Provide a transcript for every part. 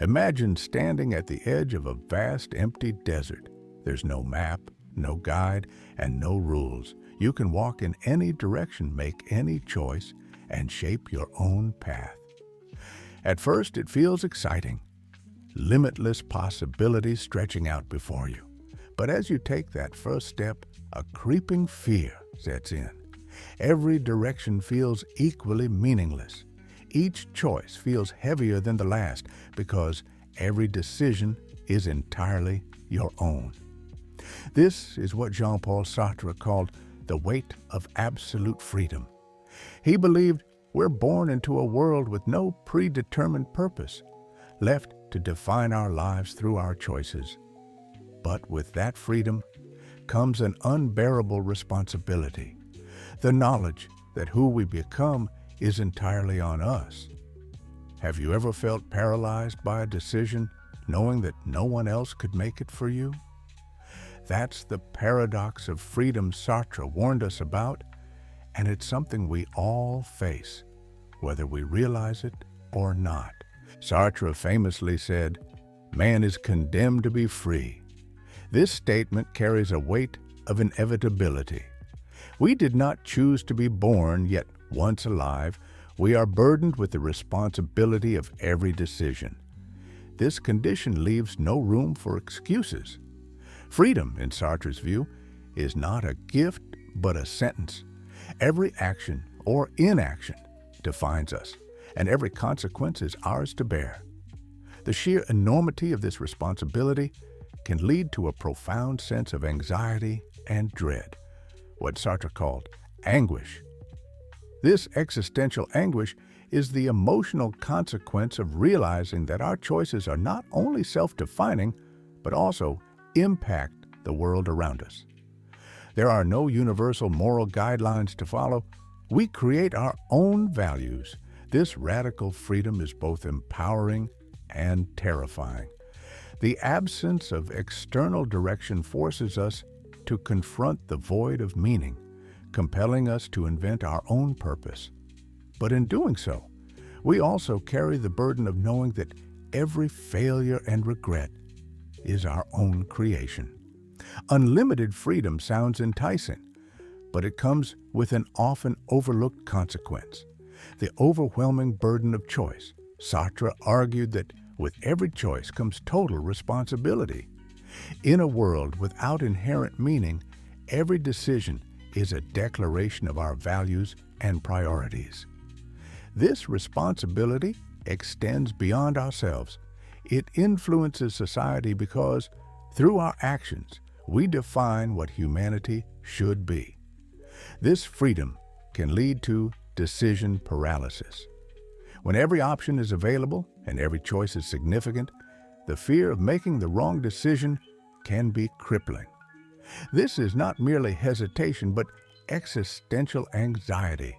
Imagine standing at the edge of a vast empty desert. There's no map, no guide, and no rules. You can walk in any direction, make any choice, and shape your own path. At first, it feels exciting. Limitless possibilities stretching out before you. But as you take that first step, a creeping fear sets in. Every direction feels equally meaningless. Each choice feels heavier than the last because every decision is entirely your own. This is what Jean-Paul Sartre called the weight of absolute freedom. He believed we're born into a world with no predetermined purpose, left to define our lives through our choices. But with that freedom comes an unbearable responsibility, the knowledge that who we become is entirely on us. Have you ever felt paralyzed by a decision, knowing that no one else could make it for you? That's the paradox of freedom Sartre warned us about, and it's something we all face, whether we realize it or not. Sartre famously said, "Man is condemned to be free." This statement carries a weight of inevitability. We did not choose to be born, yet once alive, we are burdened with the responsibility of every decision. This condition leaves no room for excuses. Freedom, in Sartre's view, is not a gift but a sentence. Every action or inaction defines us, and every consequence is ours to bear. The sheer enormity of this responsibility can lead to a profound sense of anxiety and dread, what Sartre called anguish. This existential anguish is the emotional consequence of realizing that our choices are not only self-defining, but also impact the world around us. There are no universal moral guidelines to follow. We create our own values. This radical freedom is both empowering and terrifying. The absence of external direction forces us to confront the void of meaning, compelling us to invent our own purpose. But in doing so, we also carry the burden of knowing that every failure and regret is our own creation. Unlimited freedom sounds enticing, but it comes with an often overlooked consequence: the overwhelming burden of choice. Sartre argued that with every choice comes total responsibility. In a world without inherent meaning, every decision is a declaration of our values and priorities. This responsibility extends beyond ourselves. It influences society because, through our actions, we define what humanity should be. This freedom can lead to decision paralysis. When every option is available and every choice is significant, the fear of making the wrong decision can be crippling. This is not merely hesitation, but existential anxiety,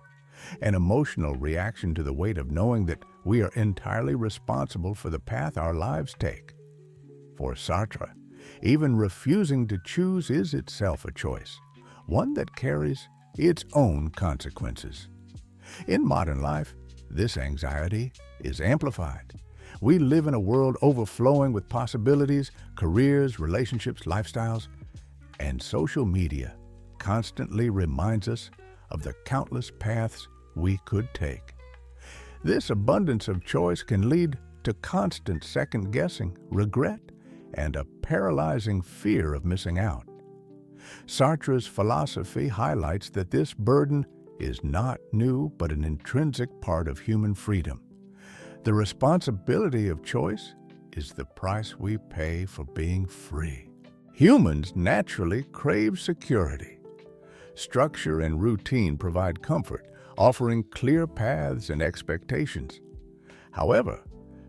an emotional reaction to the weight of knowing that we are entirely responsible for the path our lives take. For Sartre, even refusing to choose is itself a choice, one that carries its own consequences. In modern life, this anxiety is amplified. We live in a world overflowing with possibilities, careers, relationships, lifestyles, and social media constantly reminds us of the countless paths we could take. This abundance of choice can lead to constant second-guessing, regret, and a paralyzing fear of missing out. Sartre's philosophy highlights that this burden is not new but an intrinsic part of human freedom. The responsibility of choice is the price we pay for being free. Humans naturally crave security. Structure and routine provide comfort, offering clear paths and expectations. However,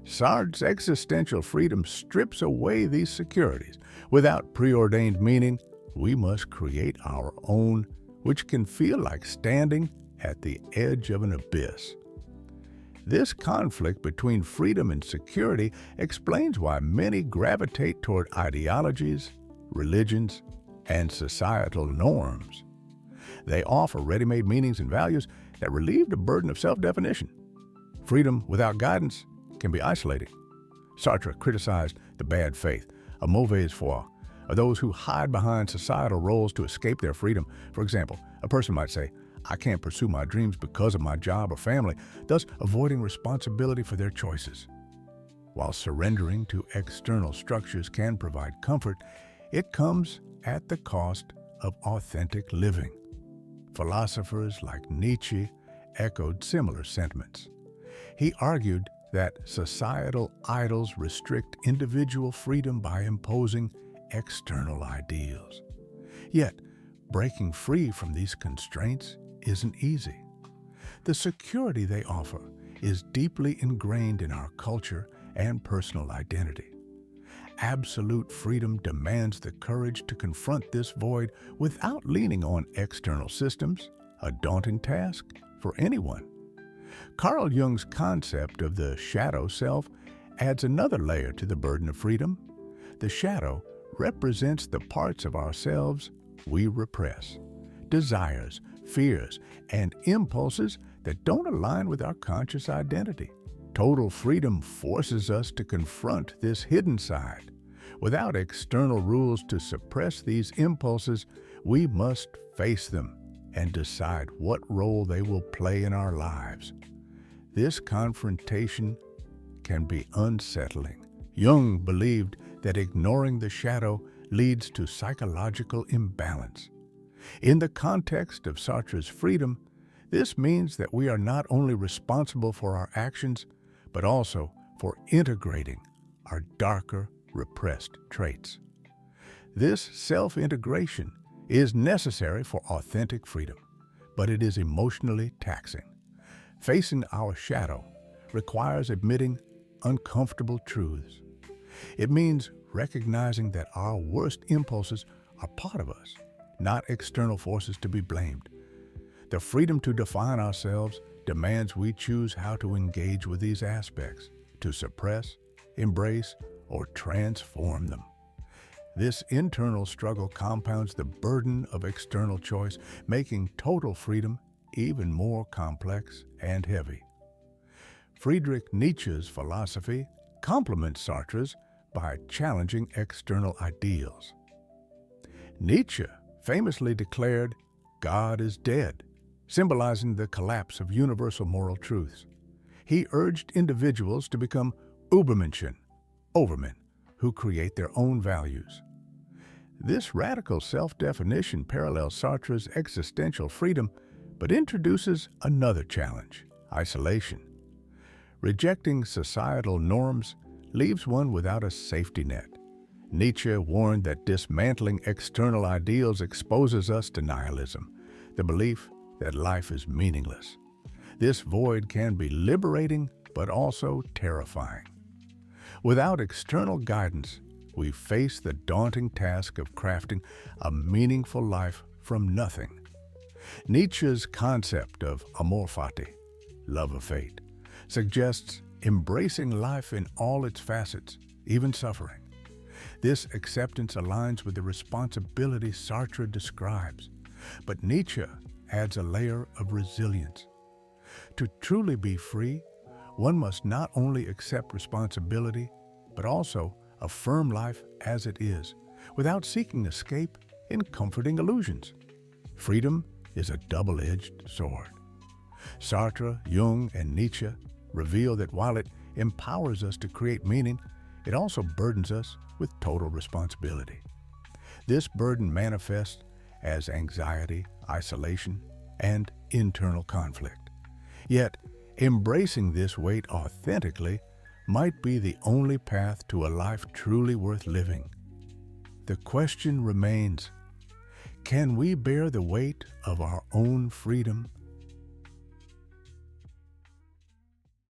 Sartre's existential freedom strips away these securities. Without preordained meaning, we must create our own, which can feel like standing at the edge of an abyss. This conflict between freedom and security explains why many gravitate toward ideologies, religions, and societal norms. They offer ready-made meanings and values that relieve the burden of self-definition. Freedom without guidance can be isolating. Sartre criticized the bad faith, a mauvaise foi, of those who hide behind societal roles to escape their freedom. For example, a person might say, I can't pursue my dreams because of my job or family, thus avoiding responsibility for their choices. While surrendering to external structures can provide comfort, it comes at the cost of authentic living. Philosophers like Nietzsche echoed similar sentiments. He argued that societal idols restrict individual freedom by imposing external ideals. Yet, breaking free from these constraints isn't easy. The security they offer is deeply ingrained in our culture and personal identity. Absolute freedom demands the courage to confront this void without leaning on external systems, a daunting task for anyone. Carl Jung's concept of the shadow self adds another layer to the burden of freedom. The shadow represents the parts of ourselves we repress, desires, fears, and impulses that don't align with our conscious identity. Total freedom forces us to confront this hidden side. Without external rules to suppress these impulses, we must face them and decide what role they will play in our lives. This confrontation can be unsettling. Jung believed that ignoring the shadow leads to psychological imbalance. In the context of Sartre's freedom, this means that we are not only responsible for our actions, but also for integrating our darker, repressed traits. This self-integration is necessary for authentic freedom, but it is emotionally taxing. Facing our shadow requires admitting uncomfortable truths. It means recognizing that our worst impulses are part of us, not external forces to be blamed. The freedom to define ourselves demands we choose how to engage with these aspects, to suppress, embrace, or transform them. This internal struggle compounds the burden of external choice, making total freedom even more complex and heavy. Friedrich Nietzsche's philosophy complements Sartre's by challenging external ideals. Nietzsche famously declared, "God is dead," symbolizing the collapse of universal moral truths. He urged individuals to become Übermenschen, overmen, who create their own values. This radical self-definition parallels Sartre's existential freedom, but introduces another challenge: isolation. Rejecting societal norms leaves one without a safety net. Nietzsche warned that dismantling external ideals exposes us to nihilism, the belief that life is meaningless. This void can be liberating, but also terrifying. Without external guidance, we face the daunting task of crafting a meaningful life from nothing. Nietzsche's concept of amor fati, love of fate, suggests embracing life in all its facets, even suffering. This acceptance aligns with the responsibility Sartre describes, but Nietzsche adds a layer of resilience. To truly be free, one must not only accept responsibility, but also affirm life as it is, without seeking escape in comforting illusions. Freedom is a double-edged sword. Sartre, Jung, and Nietzsche reveal that while it empowers us to create meaning, it also burdens us with total responsibility. This burden manifests as anxiety, isolation, and internal conflict. Yet, embracing this weight authentically might be the only path to a life truly worth living. The question remains, can we bear the weight of our own freedom